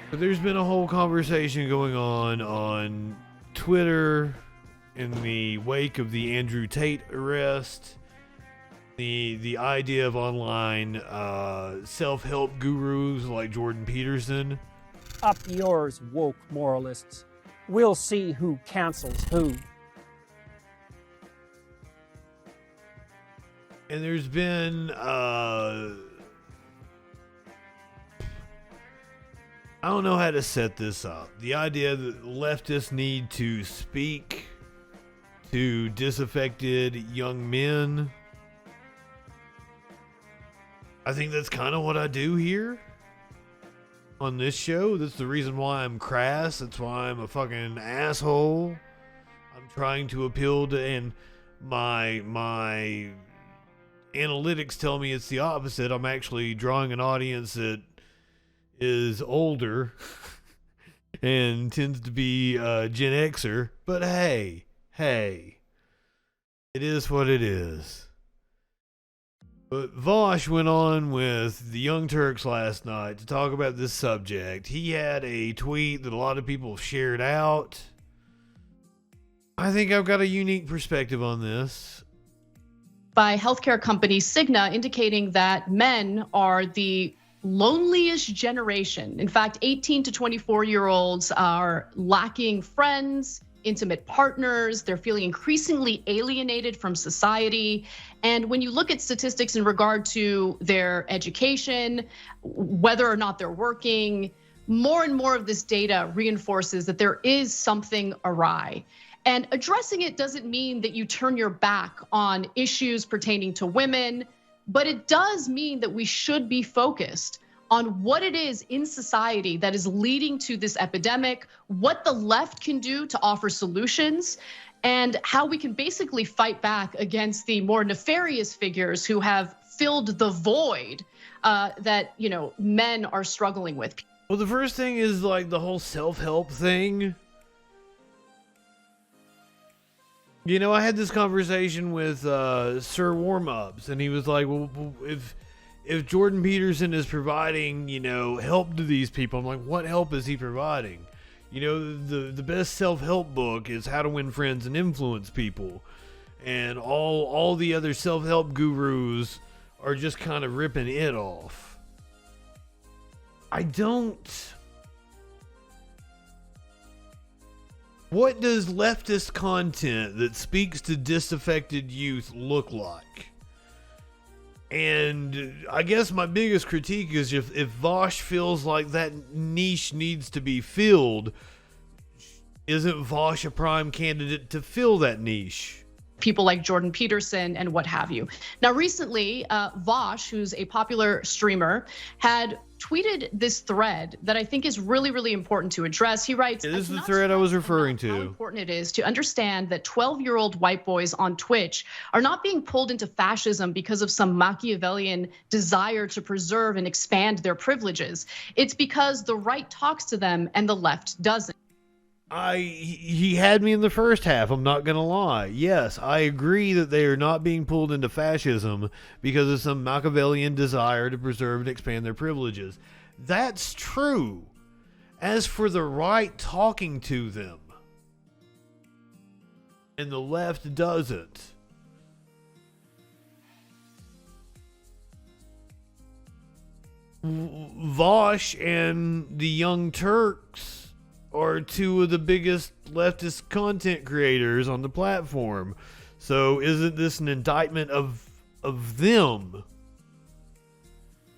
But there's been a whole conversation going on Twitter in the wake of the Andrew Tate arrest. The idea of online self-help gurus like Jordan Peterson. Up yours, woke moralists. We'll see who cancels who. And there's been I don't know how to set this up. The idea that leftists need to speak to disaffected young men. I think that's kind of what I do here on this show. That's the reason why I'm crass. That's why I'm a fucking asshole. I'm trying to appeal to, and my analytics tell me it's the opposite. I'm actually drawing an audience that is older and tends to be Gen Xer, but hey, it is what it is. But Vaush went on with the Young Turks last night to talk about this subject. He had a tweet that a lot of people shared out. I think I've got a unique perspective on this. By healthcare company Cigna, indicating that men are the loneliest generation. In fact, 18 to 24-year-olds are lacking friends, intimate partners. They're feeling increasingly alienated from society. And when you look at statistics in regard to their education, whether or not they're working, more and more of this data reinforces that there is something awry. And addressing it doesn't mean that you turn your back on issues pertaining to women, but it does mean that we should be focused on what it is in society that is leading to this epidemic, what the left can do to offer solutions, and how we can basically fight back against the more nefarious figures who have filled the void that men are struggling with. Well, the first thing is like the whole self-help thing. I had this conversation with Sir Warm-Ups, and he was like, well, if Jordan Peterson is providing, help to these people, I'm like, what help is he providing? The best self-help book is How to Win Friends and Influence People. And all the other self-help gurus are just kind of ripping it off. What does leftist content that speaks to disaffected youth look like? And I guess my biggest critique is if Vaush feels like that niche needs to be filled, isn't Vaush a prime candidate to fill that niche? People like Jordan Peterson and what have you. Now, recently, Vaush, who's a popular streamer, had tweeted this thread that I think is really, really important to address. He writes, this is the thread I was referring to. How important it is to understand that 12-year-old white boys on Twitch are not being pulled into fascism because of some Machiavellian desire to preserve and expand their privileges. It's because the right talks to them and the left doesn't. He had me in the first half, I'm not gonna lie. Yes, I agree that they are not being pulled into fascism because of some Machiavellian desire to preserve and expand their privileges. That's true. As for the right talking to them, and the left doesn't. Vaush and the Young Turks are two of the biggest leftist content creators on the platform. So isn't this an indictment of them?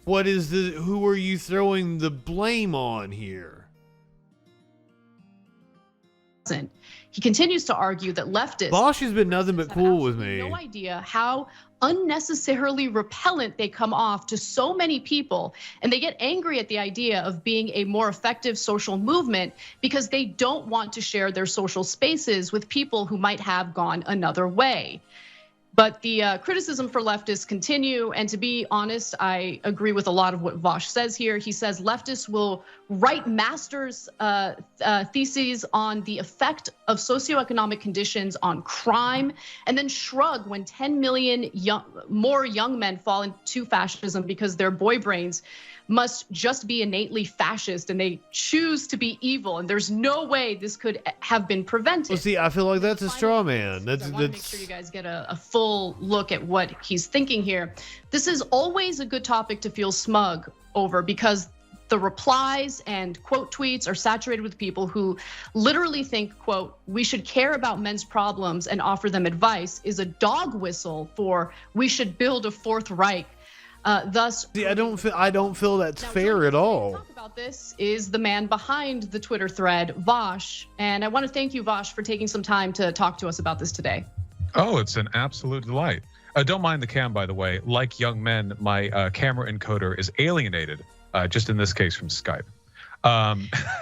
Who are you throwing the blame on here? He continues to argue that leftists— Vaush has been nothing but cool with me. No idea how unnecessarily repellent they come off to so many people, and they get angry at the idea of being a more effective social movement because they don't want to share their social spaces with people who might have gone another way. But the criticism for leftists continue, and to be honest, I agree with a lot of what Vaush says here. He says leftists will write master's theses on the effect of socioeconomic conditions on crime, and then shrug when 10 million more young men fall into fascism because their boy brains must just be innately fascist and they choose to be evil. And there's no way this could have been prevented. Well, see, I feel like that's a straw man. I want to make sure you guys get a full look at what he's thinking here. This is always a good topic to feel smug over, because the replies and quote tweets are saturated with people who literally think, quote, we should care about men's problems and offer them advice is a dog whistle for we should build a Fourth Reich. Thus, see, I don't feel that's fair at all. Talk about this is the man behind the Twitter thread, Vaush, and I want to thank you, Vaush, for taking some time to talk to us about this today. Oh, it's an absolute delight. Don't mind the cam, by the way. Like young men, my camera encoder is alienated. Just in this case from Skype.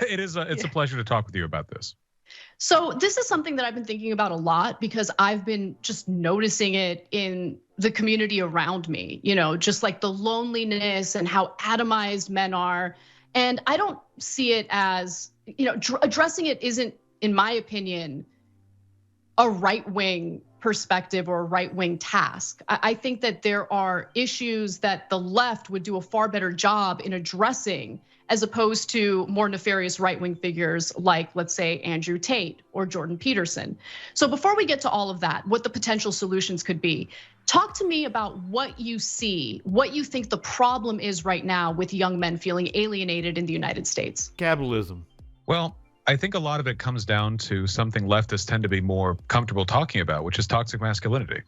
It's a pleasure to talk with you about this. So this is something that I've been thinking about a lot, because I've been just noticing it in the community around me, just like the loneliness and how atomized men are. And I don't see it as, addressing it isn't, in my opinion, a right-wing perspective or a right-wing task. I think that there are issues that the left would do a far better job in addressing, as opposed to more nefarious right-wing figures like, let's say, Andrew Tate or Jordan Peterson. So before we get to all of that, what the potential solutions could be, talk to me about what you see, what you think the problem is right now with young men feeling alienated in the United States. Capitalism. Well, I think a lot of it comes down to something leftists tend to be more comfortable talking about, which is toxic masculinity.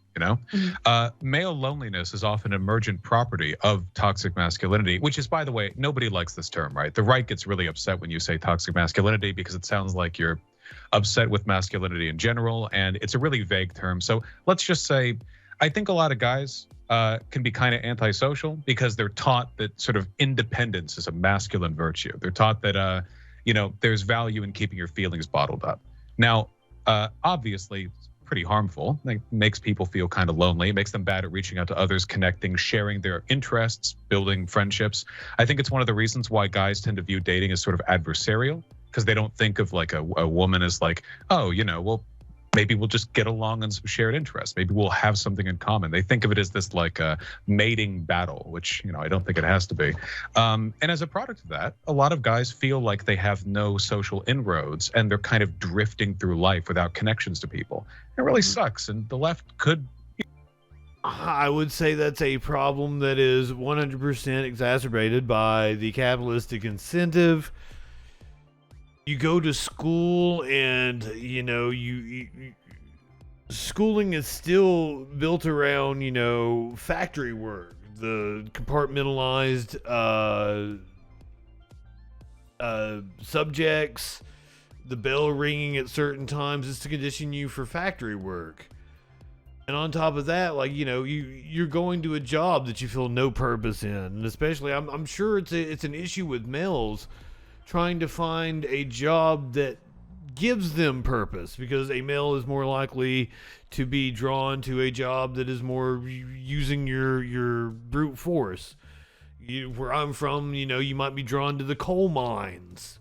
Male loneliness is often an emergent property of toxic masculinity, which is, by the way, nobody likes this term, right? The right gets really upset when you say toxic masculinity because it sounds like you're upset with masculinity in general, and it's a really vague term. So let's just say, I think a lot of guys can be kind of antisocial because they're taught that sort of independence is a masculine virtue. They're taught that there's value in keeping your feelings bottled up. Now, obviously, it's pretty harmful. It makes people feel kind of lonely. It makes them bad at reaching out to others, connecting, sharing their interests, building friendships. I think it's one of the reasons why guys tend to view dating as sort of adversarial, because they don't think of like a woman as like, oh, well, maybe we'll just get along on some shared interests. Maybe we'll have something in common. They think of it as this like a mating battle, which, I don't think it has to be. And as a product of that, a lot of guys feel like they have no social inroads and they're kind of drifting through life without connections to people. It really sucks. And the left could. I would say that's a problem that is 100% exacerbated by the capitalistic incentive. You go to school and, schooling is still built around, factory work, the compartmentalized subjects, the bell ringing at certain times is to condition you for factory work. And on top of that, you're going to a job that you feel no purpose in. And especially, I'm sure it's an issue with males trying to find a job that gives them purpose, because a male is more likely to be drawn to a job that is more using your brute force. Where I'm from, you might be drawn to the coal mines.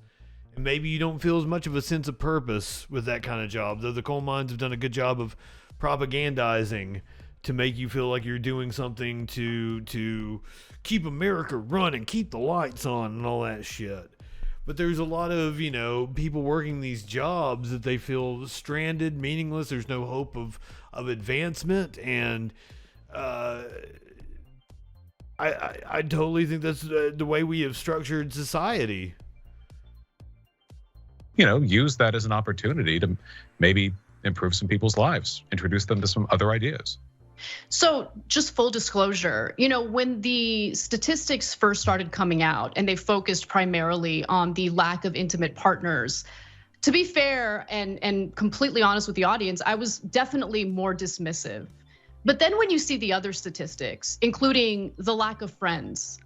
And maybe you don't feel as much of a sense of purpose with that kind of job, though the coal mines have done a good job of propagandizing to make you feel like you're doing something to keep America running, keep the lights on and all that shit. But there's a lot of, people working these jobs that they feel stranded, meaningless. There's no hope of advancement. And I totally think that's the way we have structured society. Use that as an opportunity to maybe improve some people's lives, introduce them to some other ideas. So just full disclosure, when the statistics first started coming out and they focused primarily on the lack of intimate partners, to be fair and completely honest with the audience, I was definitely more dismissive. But then when you see the other statistics, including the lack of friends,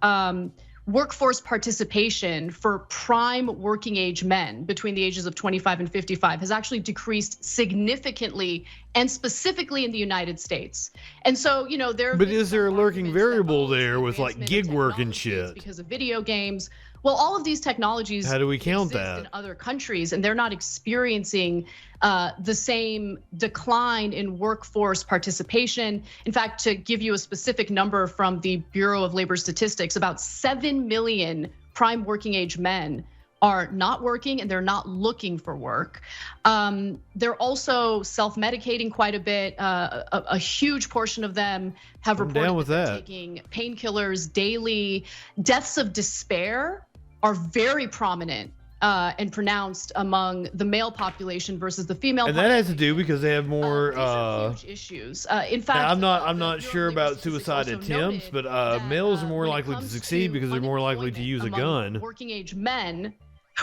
workforce participation for prime working age men between the ages of 25 and 55 has actually decreased significantly, and specifically in the United States. And so, But is there a lurking variable there with like gig work and shit? Because of video games. Well, all of these technologies, how do we count exist that in other countries, and they're not experiencing the same decline in workforce participation. In fact, to give you a specific number from the Bureau of Labor Statistics, about 7 million prime working age men are not working and they're not looking for work. They're also self-medicating quite a bit. A huge portion of them have reported that they're taking painkillers daily. Deaths of despair are very prominent and pronounced among the male population versus the female population. And that has to do because they have more these are huge issues. In fact, I'm not sure about suicide attempts, but males are more likely to succeed because they're more likely to use a gun. Working age men,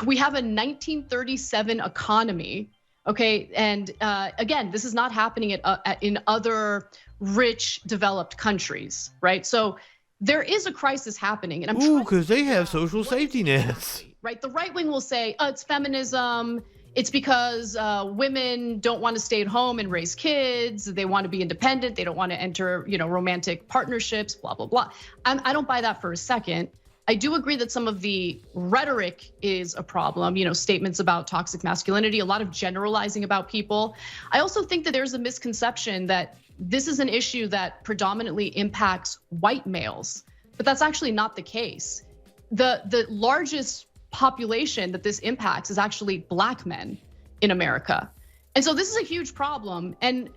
we have a 1937 economy, okay? And again, this is not happening in other rich developed countries, right? So there is a crisis happening, and I'm because they have social safety nets. Right, the right wing will say, oh, it's feminism. It's because women don't want to stay at home and raise kids. They want to be independent. They don't want to enter, romantic partnerships. Blah blah blah. I don't buy that for a second. I do agree that some of the rhetoric is a problem. Statements about toxic masculinity, a lot of generalizing about people. I also think that there's a misconception that this is an issue that predominantly impacts white males, but that's actually not the case. The largest population that this impacts is actually Black men in America. And so this is a huge problem. And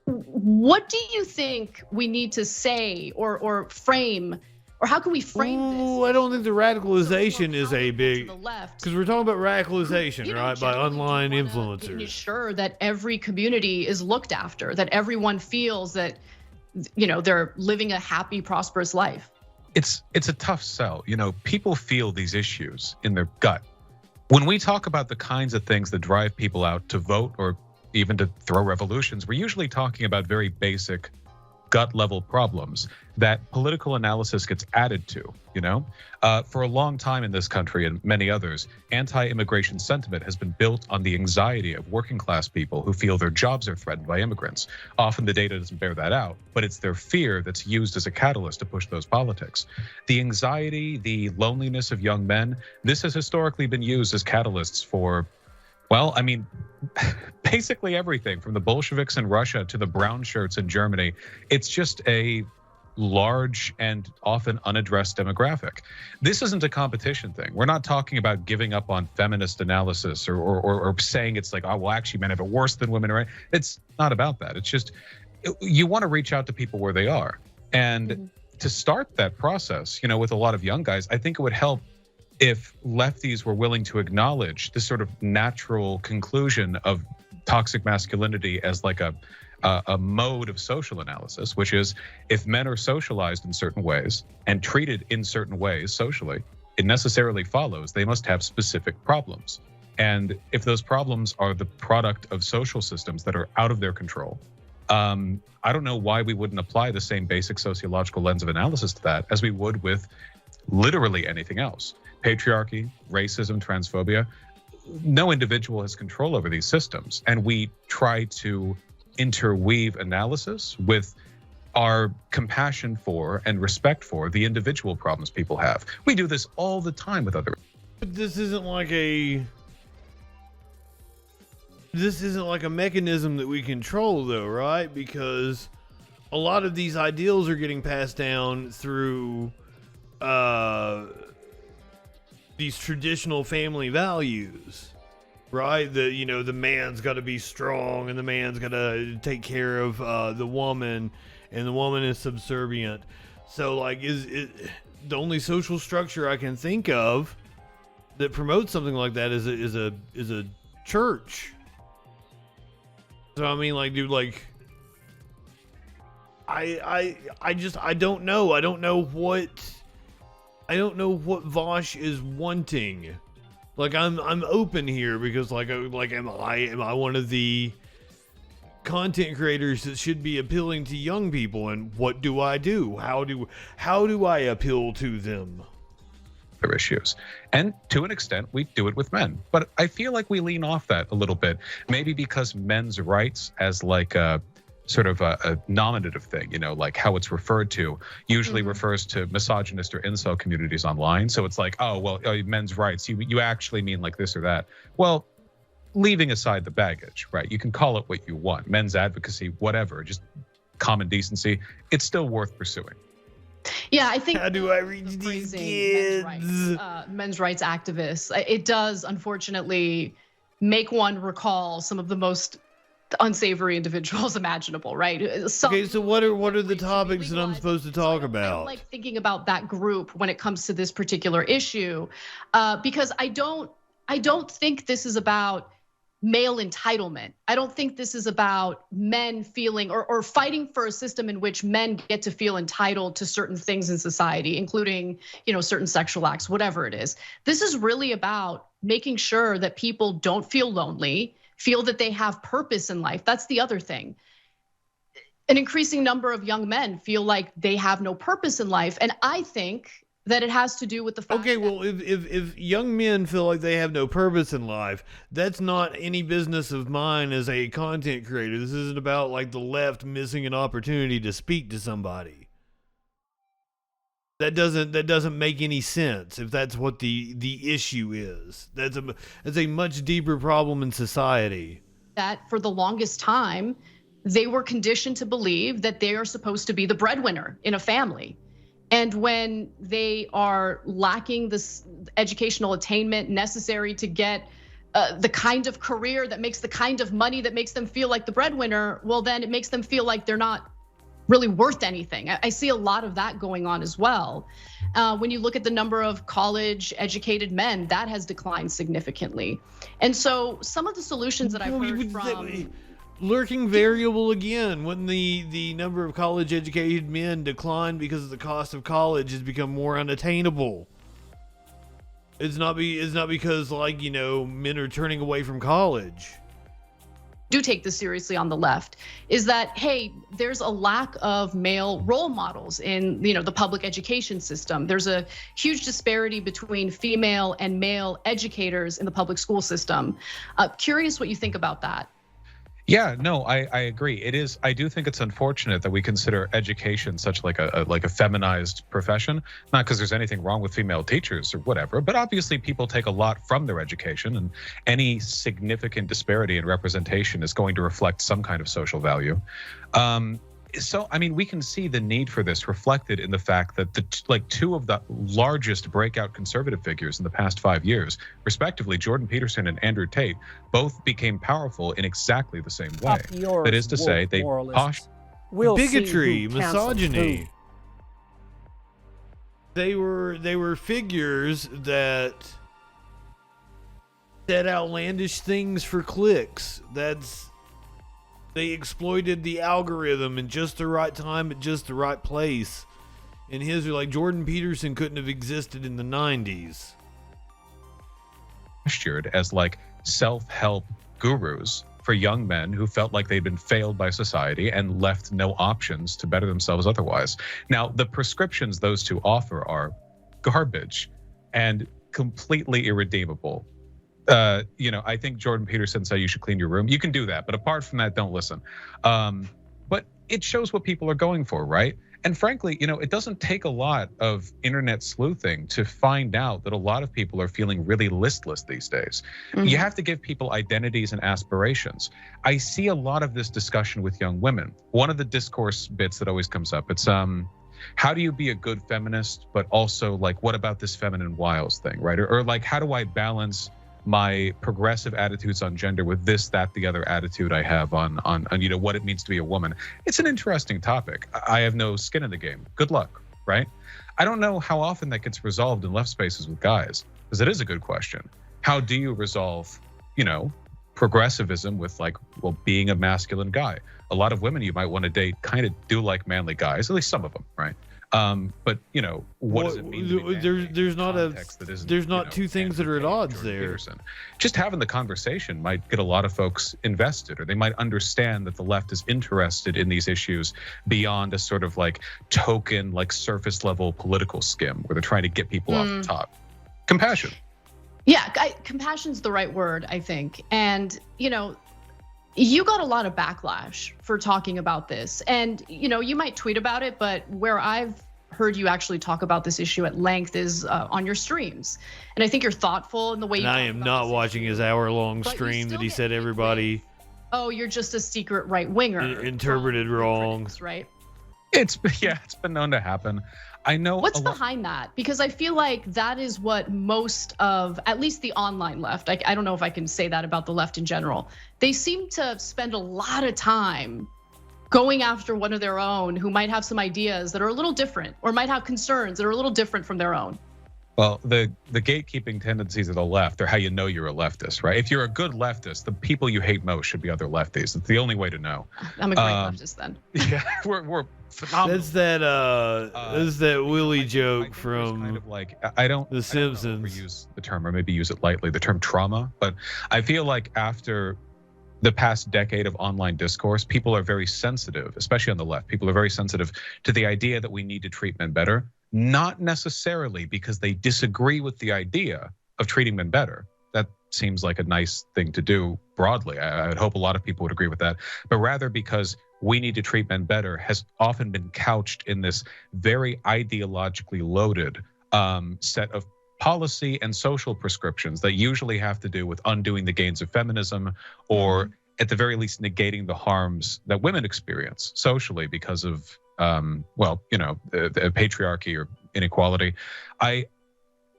what do you think we need to say or frame, or how can we frame this? I don't think the radicalization is a big, because we're talking about radicalization, right? By online influencers. Ensure that every community is looked after, that everyone feels that, they're living a happy, prosperous life. It's a tough sell. People feel these issues in their gut. When we talk about the kinds of things that drive people out to vote or even to throw revolutions, we're usually talking about very basic gut level problems that political analysis gets added to, For a long time in this country and many others, anti-immigration sentiment has been built on the anxiety of working class people who feel their jobs are threatened by immigrants. Often the data doesn't bear that out, but it's their fear that's used as a catalyst to push those politics. The anxiety, the loneliness of young men, this has historically been used as catalysts for, basically everything from the Bolsheviks in Russia to the brown shirts in Germany. It's just a large and often unaddressed demographic. This isn't a competition thing. We're not talking about giving up on feminist analysis or saying it's like, oh, well, actually men have it worse than women, right? It's not about that. It's just, you want to reach out to people where they are. And to start that process, with a lot of young guys, I think it would help if lefties were willing to acknowledge this sort of natural conclusion of toxic masculinity as like a mode of social analysis, which is if men are socialized in certain ways and treated in certain ways socially, it necessarily follows they must have specific problems. And if those problems are the product of social systems that are out of their control, I don't know why we wouldn't apply the same basic sociological lens of analysis to that as we would with literally anything else. Patriarchy, racism, transphobia, no individual has control over these systems. And we try to interweave analysis with our compassion for and respect for the individual problems people have. We do this all the time with other. But this isn't like a mechanism that we control though, right? Because a lot of these ideals are getting passed down through these traditional family values, right? The man's got to be strong and the man's got to take care of the woman, and the woman is subservient. So like, is it the only social structure I can think of that promotes something like that is a church. So I mean, like, dude, like, I don't know. I don't know what Vaush is wanting. Like, I'm open here because like am I one of the content creators that should be appealing to young people, and what do I do? How do I appeal to them? Their issues. And to an extent, we do it with men. But I feel like we lean off that a little bit, maybe because men's rights as like a sort of a nominative thing, like how it's referred to usually refers to misogynist or incel communities online. So it's like, oh, well, men's rights, you actually mean like this or that. Well, leaving aside the baggage, right? You can call it what you want, men's advocacy, whatever, just common decency. It's still worth pursuing. Yeah, I think. How do I reach these kids? Men's rights activists. It does, unfortunately, make one recall some of the most unsavory individuals imaginable, right? Okay, so what are the topics that I'm supposed to talk about? I don't like thinking about that group when it comes to this particular issue, because I don't think this is about male entitlement. I don't think this is about men feeling or fighting for a system in which men get to feel entitled to certain things in society, including, certain sexual acts, whatever it is. This is really about making sure that people don't feel lonely, feel that they have purpose in life. That's the other thing. An increasing number of young men feel like they have no purpose in life. And I think that it has to do with the fact okay, well, if young men feel like they have no purpose in life, that's not any business of mine as a content creator. This isn't about like the left missing an opportunity to speak to somebody. That doesn't make any sense if that's what the issue is. That's a much deeper problem in society. That for the longest time, they were conditioned to believe that they are supposed to be the breadwinner in a family. And when they are lacking this educational attainment necessary to get the kind of career that makes the kind of money that makes them feel like the breadwinner, well, then it makes them feel like they're not really worth anything. I see a lot of that going on as well. When you look at the number of college educated men, that has declined significantly. And so some of the solutions that I've heard from... Lurking variable again, when the number of college educated men decline because the cost of college has become more unattainable. It's not because like, men are turning away from college. Do take this seriously on the left is that, hey, there's a lack of male role models in the public education system. There's a huge disparity between female and male educators in the public school system. Curious what you think about that. Yeah, no, I agree. It is. I do think it's unfortunate that we consider education such like a feminized profession. Not because there's anything wrong with female teachers or whatever, but obviously people take a lot from their education, and any significant disparity in representation is going to reflect some kind of social value. So, I mean, we can see the need for this reflected in the fact that two of the largest breakout conservative figures in the past 5 years, respectively, Jordan Peterson and Andrew Tate, both became powerful in exactly the same way. That is to say, they bigotry, misogyny. They were figures that said outlandish things for clicks. They exploited the algorithm in just the right time at just the right place. And like Jordan Peterson couldn't have existed in the 90s. Postured as like self-help gurus for young men who felt like they'd been failed by society and left no options to better themselves otherwise. Now, the prescriptions those two offer are garbage and completely irredeemable. I think Jordan Peterson said you should clean your room. You can do that, but apart from that, don't listen. But it shows what people are going for, right? And frankly, it doesn't take a lot of internet sleuthing to find out that a lot of people are feeling really listless these days. Mm-hmm. You have to give people identities and aspirations. I see a lot of this discussion with young women. One of the discourse bits that always comes up, it's how do you be a good feminist, but also like, what about this feminine wiles thing, right? Or like, how do I balance my progressive attitudes on gender with this, that, the other attitude I have on what it means to be a woman? It's an interesting topic. I have no skin in the game. Good luck, right? I don't know how often that gets resolved in left spaces with guys, because it is a good question. How do you resolve, progressivism with like, well, being a masculine guy? A lot of women you might want to date kind of do like manly guys, at least some of them, right? But what does it mean? There's not two things that are at odds there. Peterson. Just having the conversation might get a lot of folks invested, or they might understand that the left is interested in these issues beyond a sort of like token, like surface level political skim where they're trying to get people off the top. Compassion. Yeah, compassion's the right word, I think. And You got a lot of backlash for talking about this, and you might tweet about it, but where I've heard you actually talk about this issue at length is on your streams, and I think you're thoughtful in the way you. And I am not watching his hour-long stream that he said everybody. Oh, you're just a secret right winger. Interpreted wrong, critics, right? It's been known to happen. I know. What's behind that? Because I feel like that is what most of, at least the online left, I don't know if I can say that about the left in general. They seem to spend a lot of time going after one of their own who might have some ideas that are a little different, or might have concerns that are a little different from their own. Well, the gatekeeping tendencies of the left are how you know you're a leftist, right? If you're a good leftist, the people you hate most should be other lefties. It's the only way to know. I'm a great leftist then. Yeah, we're phenomenal. That's that Willie joke from kind of like, I don't The Simpsons. Use the term, or maybe use it lightly, the term trauma. But I feel like after the past decade of online discourse, people are very sensitive, especially on the left. People are very sensitive to the idea that we need to treat men better. Not necessarily because they disagree with the idea of treating men better. That seems like a nice thing to do broadly. I would hope a lot of people would agree with that. But rather because we need to treat men better has often been couched in this very ideologically loaded set of policy and social prescriptions that usually have to do with undoing the gains of feminism, or at the very least negating the harms that women experience socially because of the patriarchy or inequality. I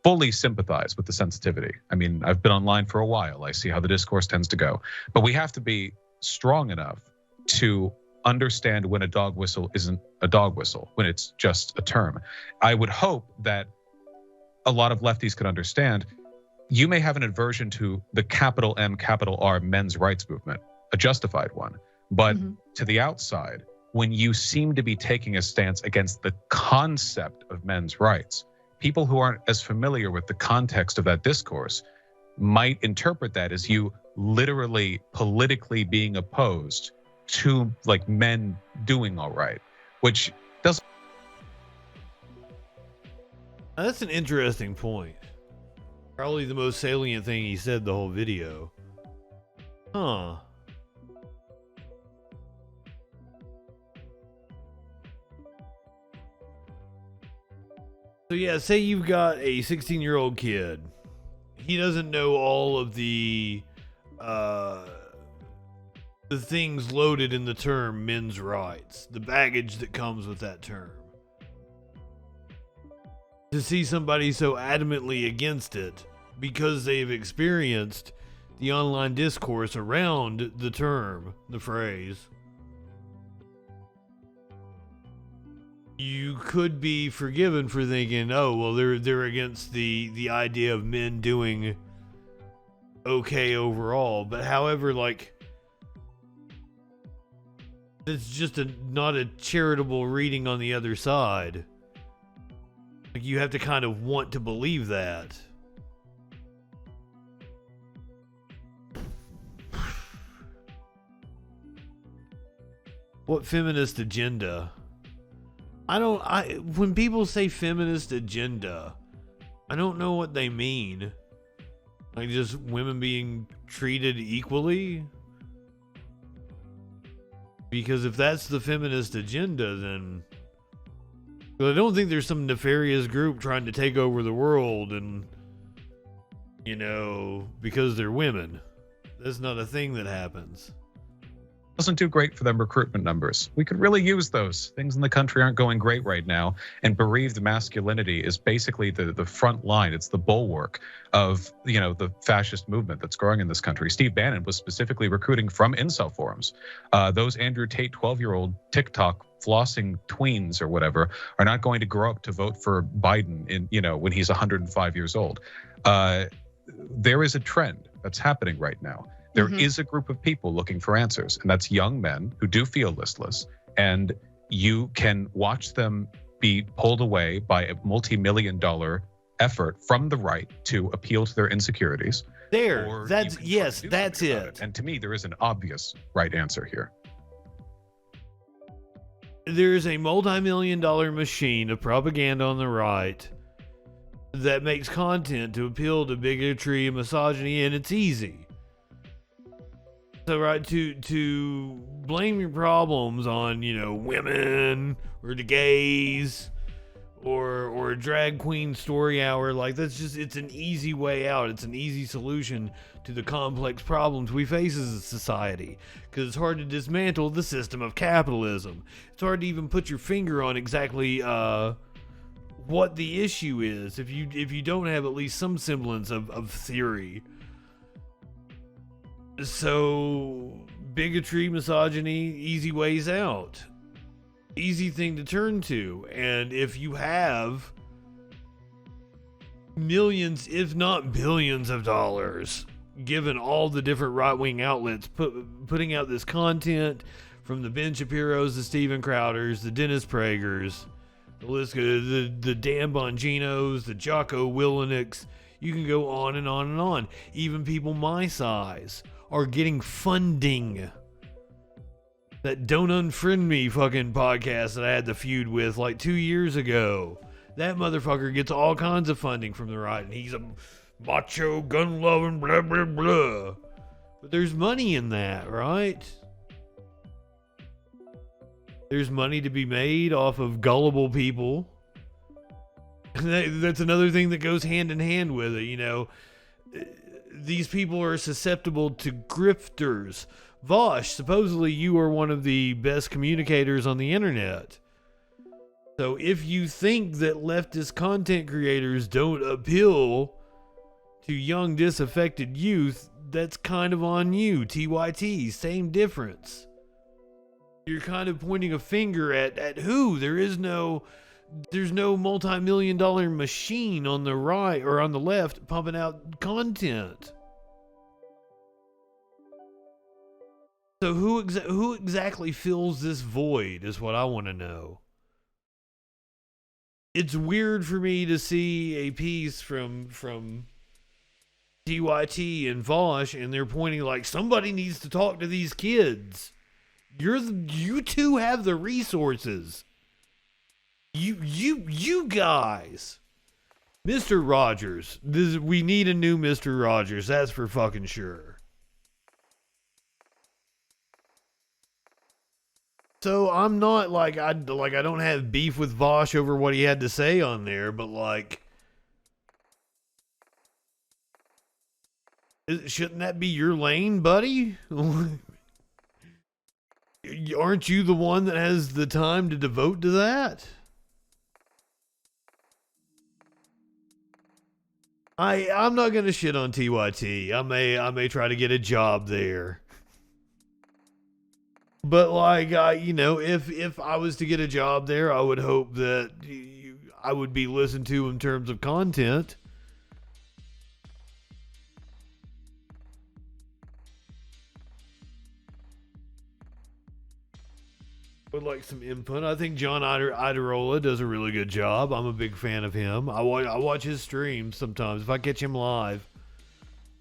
fully sympathize with the sensitivity. I mean, I've been online for a while. I see how the discourse tends to go. But we have to be strong enough to understand when a dog whistle isn't a dog whistle, when it's just a term. I would hope that a lot of lefties could understand. You may have an aversion to the capital M, capital R men's rights movement, a justified one. But to the outside, when you seem to be taking a stance against the concept of men's rights, people who aren't as familiar with the context of that discourse might interpret that as you literally politically being opposed to like men doing all right, which doesn't. That's an interesting point. Probably the most salient thing he said the whole video. Huh. So yeah, say you've got a 16-year-old kid. He doesn't know all of the things loaded in the term men's rights, the baggage that comes with that term. To see somebody so adamantly against it because they've experienced the online discourse around the term, the phrase, you could be forgiven for thinking, oh, well, they're against the idea of men doing okay overall. But however, like, it's just not a charitable reading on the other side. Like, you have to kind of want to believe that. What feminist agenda? When people say feminist agenda, I don't know what they mean. Like, just women being treated equally? Because if that's the feminist agenda, then I don't think there's some nefarious group trying to take over the world and, because they're women. That's not a thing that happens. Wasn't too great for them recruitment numbers. We could really use those. Things in the country aren't going great right now, and bereaved masculinity is basically the front line. It's the bulwark of the fascist movement that's growing in this country. Steve Bannon was specifically recruiting from incel forums. Those Andrew Tate 12-year-old TikTok flossing tweens or whatever are not going to grow up to vote for Biden when he's 105 years old. There is a trend that's happening right now. There is a group of people looking for answers, and that's young men who do feel listless. And you can watch them be pulled away by a multi-million-dollar effort from the right to appeal to their insecurities. That's it. And to me, there is an obvious right answer here. There's a multi-million-dollar machine of propaganda on the right that makes content to appeal to bigotry and misogyny, and it's easy. So right, to blame your problems on, you know, women or the gays or a drag queen story hour, like that's just, it's an easy way out. It's an easy solution to the complex problems we face as a society, because it's hard to dismantle the system of capitalism. It's hard to even put your finger on exactly what the issue is if you don't have at least some semblance of theory. So bigotry, misogyny, easy ways out. Easy thing to turn to. And if you have millions, if not billions of dollars, given all the different right-wing outlets putting out this content, from the Ben Shapiro's, the Steven Crowders, the Dennis Pragers, the list, the Dan Bonginos, the Jocko Willinicks, you can go on and on and on. Even people my size are getting funding. That Don't Unfriend Me fucking podcast that I had the feud with like 2 years ago. That motherfucker gets all kinds of funding from the right, and he's a macho, gun-loving, blah, blah, blah. But there's money in that, right? There's money to be made off of gullible people. That's another thing that goes hand in hand with it, you know. These people are susceptible to grifters. Vaush, supposedly you are one of the best communicators on the internet. So if you think that leftist content creators don't appeal to young disaffected youth, that's kind of on you. TYT, same difference. You're kind of pointing a finger at who? There's no multi-million-dollar machine on the right or on the left pumping out content. So who exactly fills this void is what I want to know. It's weird for me to see a piece from TYT and Vaush, and they're pointing like somebody needs to talk to these kids. You two have the resources. You guys. Mr. Rogers. We need a new Mr. Rogers. That's for fucking sure. So I'm not like I don't have beef with Vaush over what he had to say on there, but like, shouldn't that be your lane, buddy? Aren't you the one that has the time to devote to that? I'm not gonna shit on TYT. I may try to get a job there. But like, you know, if I was to get a job there, I would hope that I would be listened to in terms of content. Would like some input. I think John Iderola does a really good job. I'm a big fan of him. I watch his streams sometimes. If I catch him live,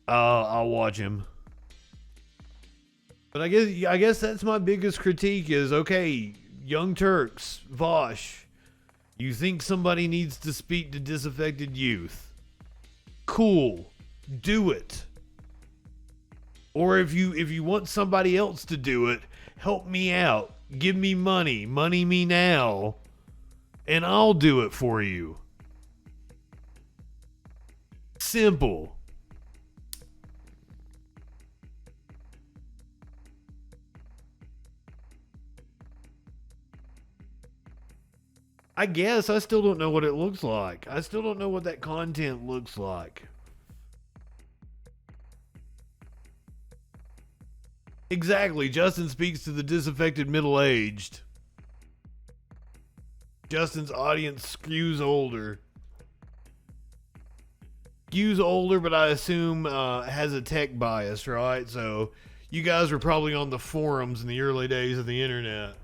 I'll watch him. But I guess that's my biggest critique is, okay, Young Turks, Vaush, you think somebody needs to speak to disaffected youth. Cool. Do it. Or if you want somebody else to do it, help me out. Give me money. Money me now. And I'll do it for you. Simple. I guess I still don't know what it looks like. I still don't know what that content looks like. Exactly. Justin speaks to the disaffected middle-aged. Justin's audience skews older. Skews older, but I assume has a tech bias, right? So you guys were probably on the forums in the early days of the internet.